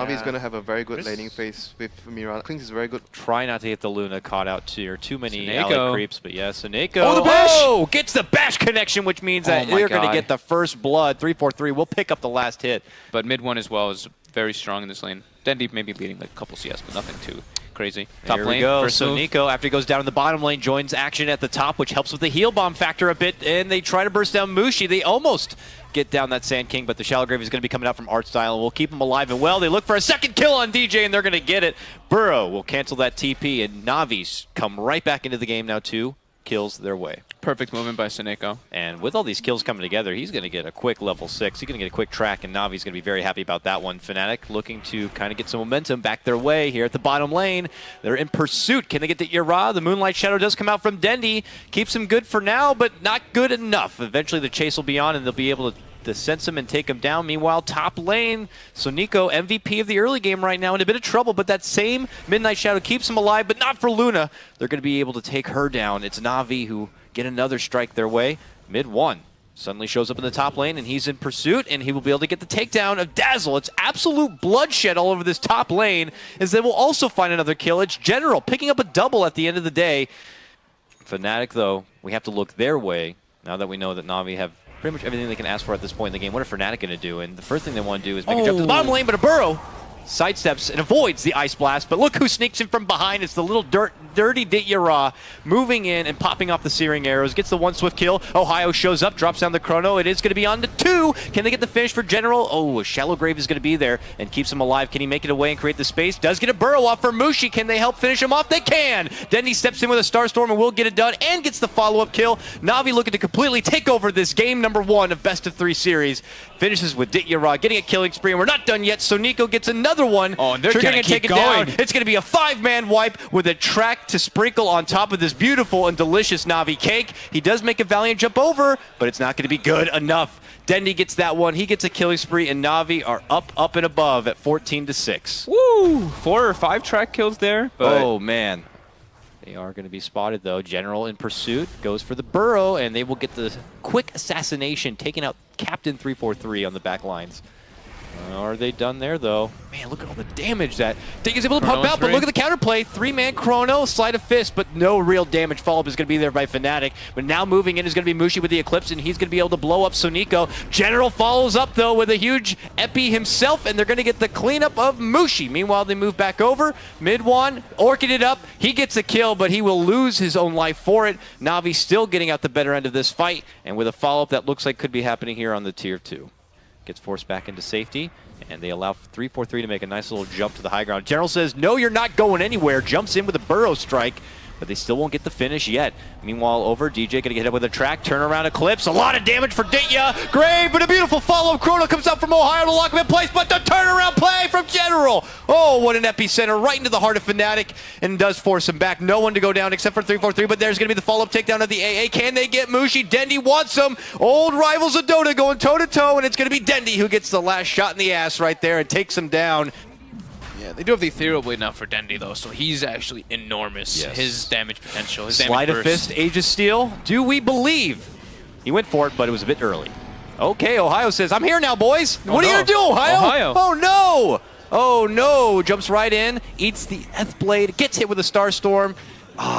Navi's going to have a very good laning phase with Mirana. Klings is very good. Try not to get the Luna caught out too many Suneko. ally creeps, but yeah, Suneko. Oh, the bash! Oh, gets the bash connection, which means that they're going to get the first blood. 3-4-3 will pick up the last hit. But mid one as well is very strong in this lane. Dendi maybe leading like a couple CS, but nothing too crazy. Top Here lane, we go. first So move. Nico, after he goes down in the bottom lane, joins action at the top, which helps with the heal bomb factor a bit, and they try to burst down Mushi. They almost get down that Sand King, but the Shallow Grave is going to be coming out from Art Style, and we'll keep him alive and well. They look for a second kill on DJ, and they're going to get it. Burrow will cancel that TP, and Navi's come right back into the game now, 2 kills their way. Perfect movement by Suneko. And with all these kills coming together, he's going to get a quick level 6. He's going to get a quick track, and Navi's going to be very happy about that one. Fnatic looking to kind of get some momentum back their way here at the bottom lane. They're in pursuit. Can they get to Ira? The Moonlight Shadow does come out from Dendi. Keeps him good for now, but not good enough. Eventually the chase will be on, and they'll be able to sense him and take him down. Meanwhile, top lane, so Nico, MVP of the early game right now, in a bit of trouble, but that same Midnight Shadow keeps him alive, but not for Luna. They're going to be able to take her down. It's Navi who get another strike their way. Mid one suddenly shows up in the top lane, and he's in pursuit, and he will be able to get the takedown of Dazzle. It's absolute bloodshed all over this top lane, as they will also find another kill. It's General picking up a double at the end of the day. Fnatic, though, we have to look their way now that we know that Navi have pretty much everything they can ask for at this point in the game. What are Fnatic going to do? And the first thing they want to do is make a jump to the bottom lane, but a Burrow sidesteps and avoids the Ice Blast. But look who sneaks in from behind. It's the little dirty Ditya moving in and popping off the Searing Arrows. Gets the one swift kill. Ohio shows up, drops down the Chrono. It is going to be on to 2. Can they get the finish for General? Oh, a Shallow Grave is going to be there and keeps him alive. Can he make it away and create the space? Does get a Burrow off for Mushi. Can they help finish him off? They can. Dendi steps in with a Starstorm and will get it done and gets the follow-up kill. Navi looking to completely take over this game number 1 of Best of 3 series. Finishes with Ditya getting a killing spree, and we're not done yet, so Nico gets another one. Oh, and they're going to take it down. It's going to be a 5-man wipe with a track to sprinkle on top of this beautiful and delicious Navi cake. He does make a valiant jump over, but it's not going to be good enough. Dendi gets that one. He gets a killing spree, and Navi are up and above at 14-6. Woo! 4 or 5 track kills there. But oh, man. They are going to be spotted, though. General in pursuit goes for the Burrow, and they will get the quick assassination, taking out Captain 343 on the back lines. Are they done there, though? Man, look at all the damage that Dig is able to pump out, but look at the counterplay. 3-man Chrono, Sleight of Fist, but no real damage follow-up is going to be there by Fnatic. But now moving in is going to be Mushi with the Eclipse, and he's going to be able to blow up Soniko. General follows up, though, with a huge Epi himself, and they're going to get the cleanup of Mushi. Meanwhile, they move back over. Mid-one, orchid it up. He gets a kill, but he will lose his own life for it. Navi still getting out the better end of this fight, and with a follow-up that looks like could be happening here on the Tier 2. Gets forced back into safety, and they allow 343 to make a nice little jump to the high ground. General says, no, you're not going anywhere. Jumps in with a Burrow strike, but they still won't get the finish yet. Meanwhile, over, DJ going to get hit with a track, turnaround Eclipse. A lot of damage for Ditya. Grave, but a beautiful follow-up. Chrono comes up from Ohio to lock him in place, but the turnaround play from General. Oh, what an epicenter right into the heart of Fnatic, and does force him back. No one to go down except for 343, but there's going to be the follow-up takedown of the AA. Can they get Mushi? Dendi wants him. Old rivals of Dota going toe-to-toe, and it's going to be Dendi who gets the last shot in the ass right there and takes him down. yeah, they do have the Ethereal Blade now for Dendi, though, so he's actually enormous. Yes. His damage potential, his Sleight damage of burst. Fist, Age of Steel. Do we believe? He went for it, but it was a bit early. Okay, Ohio says, I'm here now, boys. What are you going to do, Ohio? Oh, no. Oh, no. Jumps right in, eats the Eth Blade, gets hit with a Starstorm.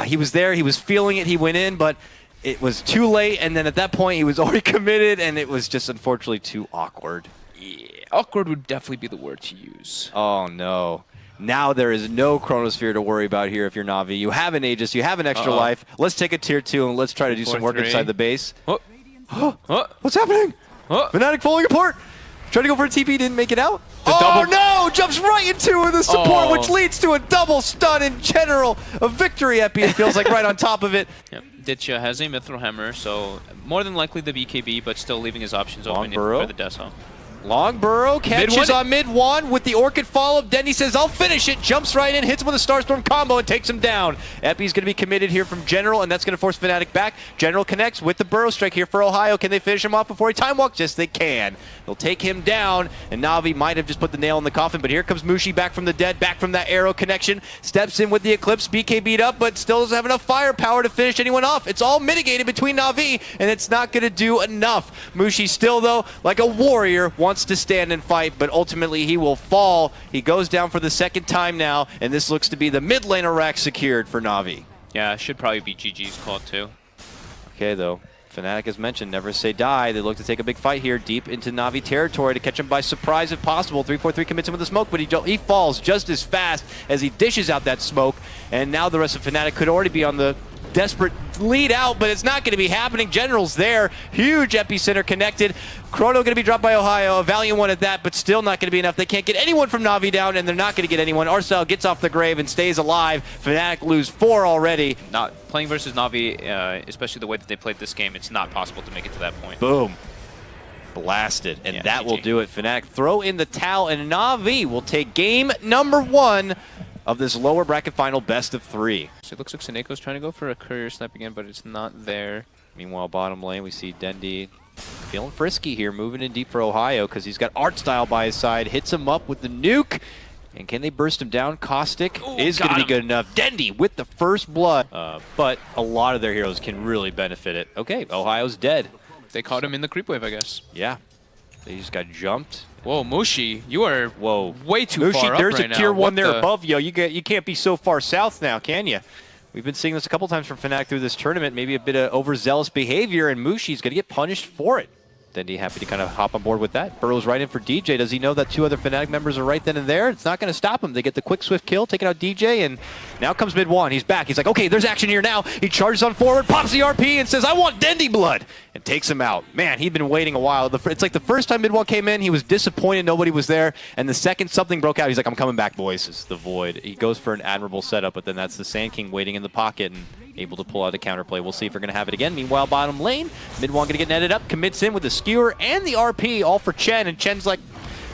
He was there. He was feeling it. He went in, but it was too late, and then at that point, he was already committed, and it was just unfortunately too awkward. Yeah, awkward would definitely be the word to use. Oh, no. Now there is no Chronosphere to worry about here if you're Navi. You have an Aegis. You have an extra life. Let's take a Tier 2 and let's try to do some work inside the base. What's happening? Fnatic falling apart. Tried to go for a TP, didn't make it out. Oh, no! Jumps right into the support, which leads to a double stun in General. A victory epi, it feels like, right on top of it. Yep. Ditya has a Mithril Hammer, so more than likely the BKB, but still leaving his options open for the Deso. Long Burrow catches on mid-one with the Orchid follow-up. Dendi says, I'll finish it. Jumps right in, hits him with a Starstorm combo, and takes him down. Epi's going to be committed here from General, and that's going to force Fnatic back. General connects with the Burrow strike here for Ohio. Can they finish him off before he time walks? Yes, they can. They'll take him down, and Navi might have just put the nail in the coffin, but here comes Mushi back from the dead, back from that arrow connection. Steps in with the Eclipse. BK beat up, but still doesn't have enough firepower to finish anyone off. It's all mitigated between Navi, and it's not going to do enough. Mushi still, though, like a warrior, wants to stand and fight, but ultimately he will fall. He goes down for the second time now, and this looks to be the mid laner rack secured for Navi. Yeah, it should probably be GG's call too. Okay, though. Fnatic, as mentioned, never say die. They look to take a big fight here deep into Navi territory to catch him by surprise if possible. 343 commits him with the smoke, but he falls just as fast as he dishes out that smoke. And now the rest of Fnatic could already be on the desperate lead out, but it's not going to be happening. General's there. Huge epicenter connected. Chrono going to be dropped by Ohio. A valiant one at that, but still not going to be enough. They can't get anyone from Navi down, and they're not going to get anyone. Arcel gets off the grave and stays alive. Fnatic lose 4 already. Not playing versus Navi, especially the way that they played this game, it's not possible to make it to that point. Boom. Blasted. And yeah, that GG. will do it. Fnatic throw in the towel, and Navi will take game number 1 of this lower bracket final best of 3. So it looks like Seneco's trying to go for a courier snap again, but it's not there. Meanwhile, bottom lane, we see Dendi feeling frisky here, moving in deep for Ohio because he's got Art Style by his side, hits him up with the nuke. And can they burst him down? Caustic is going to be good enough. Dendi with the first blood. But a lot of their heroes can really benefit it. Okay, Ohio's dead. They caught him in the creep wave, I guess. Yeah. They just got jumped. Whoa, Mushi, you are way too Mushi, far up there's right a now. tier 1 What there the- above you. You can't be so far south now, can you? We've been seeing this a couple times from Fnatic through this tournament. Maybe a bit of overzealous behavior, and Mushi's going to get punished for it. Dendi happy to kind of hop on board with that. Burrows right in for DJ. Does he know that 2 other Fnatic members are right then and there? It's not going to stop him. They get the quick, swift kill, taking out DJ, and now comes mid 1. He's back. He's like, okay, there's action here now. He charges on forward, pops the RP, and says, I want Dendi blood, and takes him out. Man, he'd been waiting a while. It's like the first time mid 1 came in, he was disappointed nobody was there, and the second something broke out, he's like, I'm coming back, boys. It's the Void. He goes for an admirable setup, but then that's the Sand King waiting in the pocket, and able to pull out a counterplay. We'll see if we're going to have it again. Meanwhile, bottom lane, mid 1 going to get netted up, commits in with the skewer and the RP, all for Chen, and Chen's like,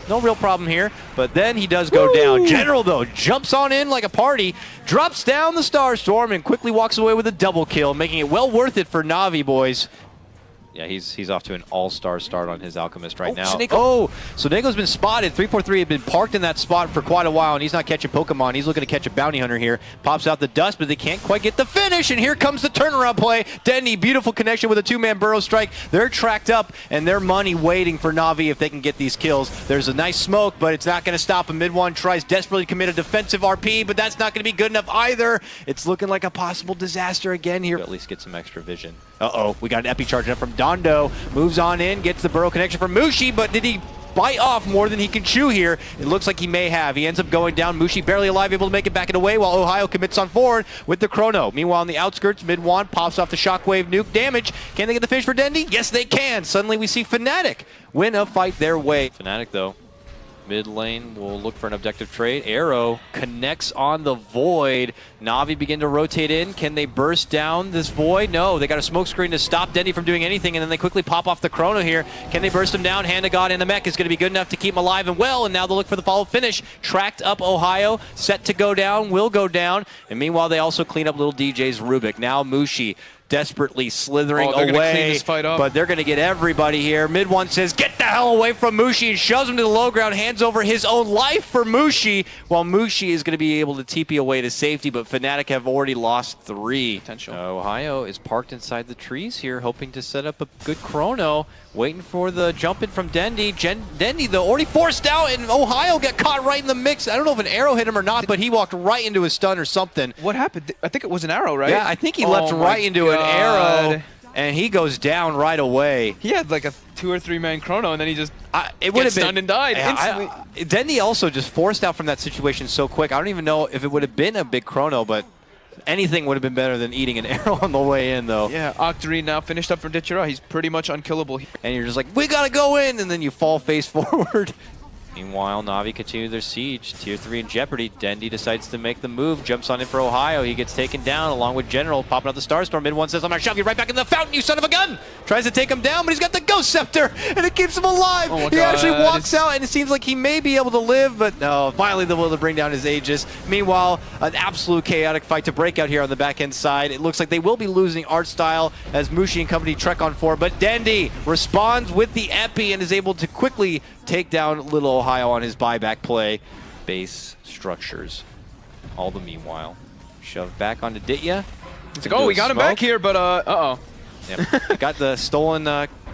no real problem here, but then he does go down. General, though, jumps on in like a party, drops down the Starstorm, and quickly walks away with a double kill, making it well worth it for Navi, boys. Yeah, he's off to an all-star start on his Alchemist right now. Sonego's been spotted. 343 had been parked in that spot for quite a while, and he's not catching Pokemon. He's looking to catch a bounty hunter here. Pops out the dust, but they can't quite get the finish, and here comes the turnaround play. Dendi, beautiful connection with a 2-man burrow strike. They're tracked up, and their money waiting for Navi if they can get these kills. There's a nice smoke, but it's not going to stop him. Mid 1 tries desperately to commit a defensive RP, but that's not going to be good enough either. It's looking like a possible disaster again here. At least get some extra vision. Uh-oh, we got an epi charging up from Dondo. Moves on in, gets the burrow connection from Mushi, but did he bite off more than he can chew here? It looks like he may have. He ends up going down. Mushi barely alive, able to make it back and away, while Ohio commits on forward with the Chrono. Meanwhile, on the outskirts, mid 1 pops off the Shockwave nuke damage. Can they get the finish for Dendi? Yes, they can. Suddenly we see Fnatic win a fight their way. Fnatic, though, mid lane will look for an objective trade. Arrow connects on the Void. Navi begin to rotate in. Can they burst down this Void? No, they got a smoke screen to stop Dendi from doing anything, and then they quickly pop off the Chrono here. Can they burst him down? Hand of God in the mech is going to be good enough to keep him alive and well, and now they'll look for the follow finish. Tracked up Ohio, set to go down, will go down, and meanwhile they also clean up little DJ's Rubik. Now Mushi desperately slithering they're gonna away, clean this fight up. but they're going to get everybody here. Mid 1 says, get the hell away from Mushi, and shoves him to the low ground, hands over his own life for Mushi, while Mushi is going to be able to TP away to safety, but Fnatic have already lost 3. Potential. Ohio is parked inside the trees here, hoping to set up a good Chrono, waiting for the jump in from Dendi. Dendi, though, already forced out, and Ohio got caught right in the mix. I don't know if an arrow hit him or not, but he walked right into a stun or something. What happened? I think it was an arrow, right? Yeah, I think he leapt right into an arrow, and he goes down right away. He had like a 2 or 3 man chrono, and then he just It would have been stunned and died instantly. Dendi also just forced out from that situation so quick. I don't even know if it would have been a big Chrono, but anything would have been better than eating an arrow on the way in, though. Yeah, Octarine now finished up for Ditchera. He's pretty much unkillable. And you're just like, we gotta go in, and then you fall face forward. Meanwhile, Navi continue their siege. Tier 3 in jeopardy. Dendi decides to make the move, jumps on in for Ohio. He gets taken down along with General, popping out the Starstorm. Mid 1 says, I'm gonna shove you right back in the fountain, you son of a gun! Tries to take him down, but he's got the Ghost Scepter, and it keeps him alive! Oh my He God, actually walks out, and it seems like he may be able to live, but no, finally they're able to bring down his Aegis. Meanwhile, an absolute chaotic fight to break out here on the back-end side. It looks like they will be losing art style as Mushi and company trek on forward, but Dendi responds with the Epi and is able to quickly take down Little Ohio on his buyback play. Base structures. All the meanwhile. Shoved back onto Ditya. It's like, oh, we got him back here, but uh-oh. Yep. Got the stolen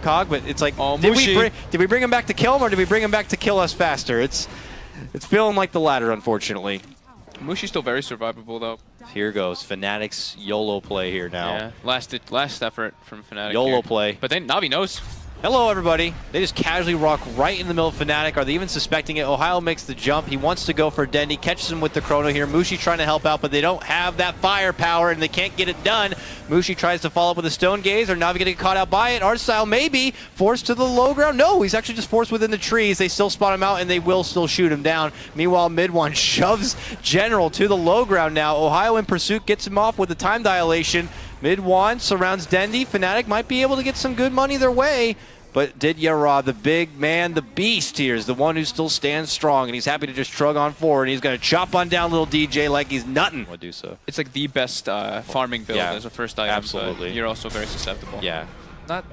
Cog, but it's like, Oh, did Mushi. we bring him back to kill him, or did we bring him back to kill us faster? It's feeling like the latter, unfortunately. Mushi's still very survivable, though. Here goes Fnatic's YOLO play here now. Yeah, last effort from Fnatic. YOLO here. play. But then Navi knows. Hello, everybody. They just casually rock right in the middle of Fnatic. Are they even suspecting it? Ohio makes the jump. He wants to go for Dendy. Catches him with the Chrono here. Mushi trying to help out, but they don't have that firepower, and they can't get it done. Mushi tries to follow up with a Stone Gaze. Are Navi going to get caught out by it? Artstyle maybe. Forced to the low ground. No, he's actually just forced within the trees. They still spot him out, and they will still shoot him down. Meanwhile, mid one shoves General to the low ground now. Ohio in pursuit gets him off with the time dilation. Mid one surrounds Dendy. Fnatic might be able to get some good money their way. But Didyara, the big man, the beast here, is the one who still stands strong, and he's happy to just shrug on forward, and he's going to chop on down little DJ like he's nuttin'. Would do so. It's like the best farming build as a first item. Absolutely. But you're also very susceptible. Yeah, not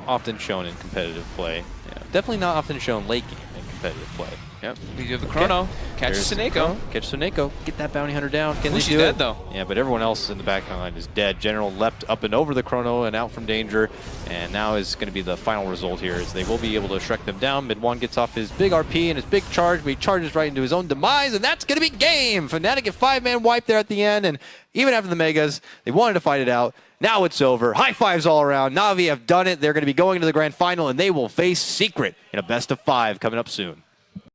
often shown in competitive play. Yeah. Definitely not often shown late game in competitive play. Yep. We do the Chrono. Catch Suneko. Catch Suneko. Get that bounty hunter down. Can She's they do dead, it? though. Yeah, but everyone else in the back line is dead. General leapt up and over the Chrono and out from danger. And now is going to be the final result here, is they will be able to Shrek them down. Mid one gets off his big RP and his big charge, but he charges right into his own demise, and that's going to be game. Fnatic get 5-man wipe there at the end, and even after the Megas, they wanted to fight it out. Now it's over. High fives all around. Navi have done it. They're going to be going to the grand final, and they will face Secret in a best of 5 coming up soon.